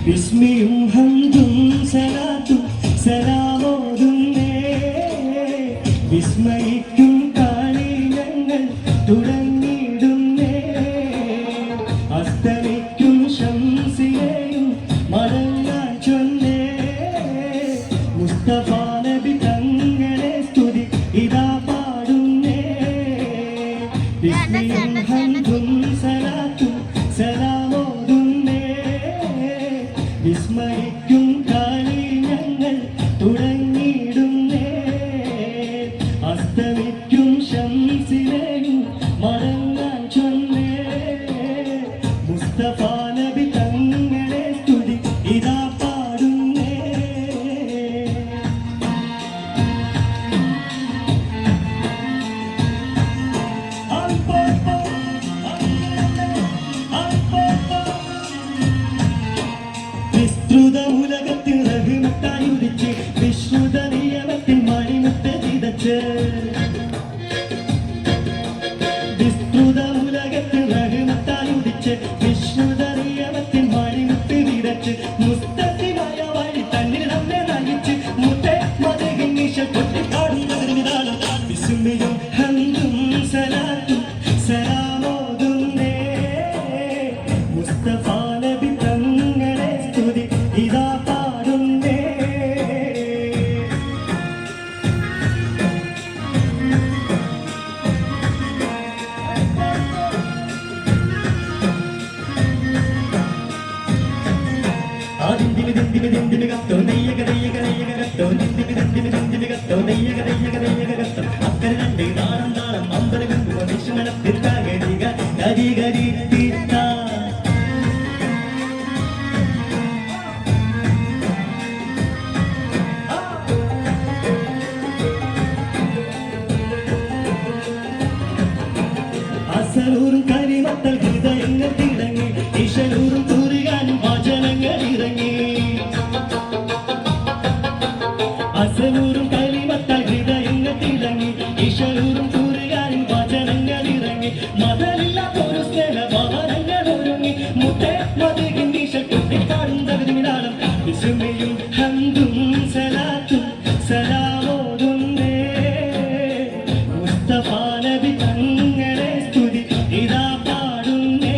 ബിസ്മിയും ഹംദും സലാത്തും സലാമോതുന്നേ വിസ്മയിക്കും കാളി ഞങ്ങൾ തുടങ്ങിയിടുന്നേ അസ്തമിക്കും ശംസിനെയും മടങ്ങാൻ ചൊന്നേ മുസ്തഫ നബി തങ്ങളെ സ്തുതി ഇതാ പാടുന്നേ ബിസ്മിയും ഹംദും സലാത്തും സലാമോതുന്നേ വിസ്മയിക്കും കാളി ഞങ്ങൾ തുടങ്ങിയിടുന്നേ അസ്തമിക്കും ശംസിനെയും മടങ്ങാൻ ചൊന്നേ മുസ്തഫ നബി തങ്ങളെ സ്തുതി ഇതാ പാടുന്നേ വിസ്തൃത ഉലകത്തിൽ റഹ്മത്തായി ഉദിച്ച് വിശ്രുത നിയമത്തിൽ മണിമുത്ത് വിതച്ച് വിസ്തൃത ഉലകത്തിൽ റഹ്മത്തായി ഉദിച്ച് വിശ്രുത നിയമത്തിൽ മണിമുത്ത് വിതച്ച് മുസ്തഖിമായ വഴി തന്നിൽ നമ്മെ നയിച്ച് മുത്തേ മതകിൻ നിശ കൊട്ടിക്കാടുന്നതിനാണ് വിസ്മയും ഹംദും സലാത്തും സലാമോതുന്നേ മുസ്തഫ നബി തങ്ങളെ സ്തുതി ഇതാ പാടുന്നേ ദിന്ദിമികത്തോ നെയ്യകത്തോ ദിന്ദിമികത്തോ നെയ്യകത്തോ അക്കരെ രണ്ട് താളം താളം അമ്പലകം വിഷ്മണത്തിൽ ഗരിക ഗരി ഗരി തീർത്ത അസലൂറും കരിമത്തൽ ഹൃദയങ്ങൾ തിളങ്ങി ഇശലൂറും തൂറികാനും വചനങ്ങൾ ഇറങ്ങി അസലൂറും കരിമത്തൽ ഹൃദയങ്ങൾ തിളങ്ങി ഇശലൂറും തൂറികാനും വചനങ്ങൾ ഇറങ്ങി മതമില്ലാത്തൊരു സ്നേഹഭവനങ്ങൾ ഒരുങ്ങി മുത്തേ മതകിൻ ദിശ കൊട്ടിക്കാടുന്നതിനാളും വിസ്മയും ഹംദും സലാത്തും സലാമോതുന്നേ മുസ്തഫ നബി തങ്ങളെ സ്തുതി ഇതാ പാടുന്നേ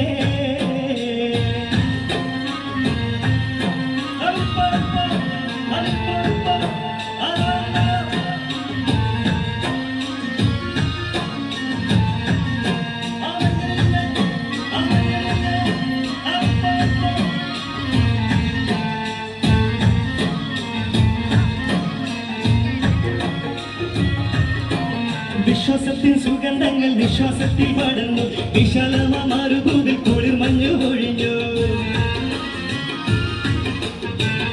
വിശ്വാസത്തിൻ സുഗന്ധങ്ങൾ വിശ്വാസത്തിൽ പടർന്നു വിശാലമാറുകൂതിൽ കുളിർ മഞ്ഞു പൊഴിഞ്ഞു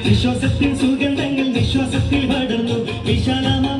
വിശ്വാസത്തിൻ സുഗന്ധങ്ങൾ വിശ്വാസത്തിൽ പടർന്നു വിശാലമാ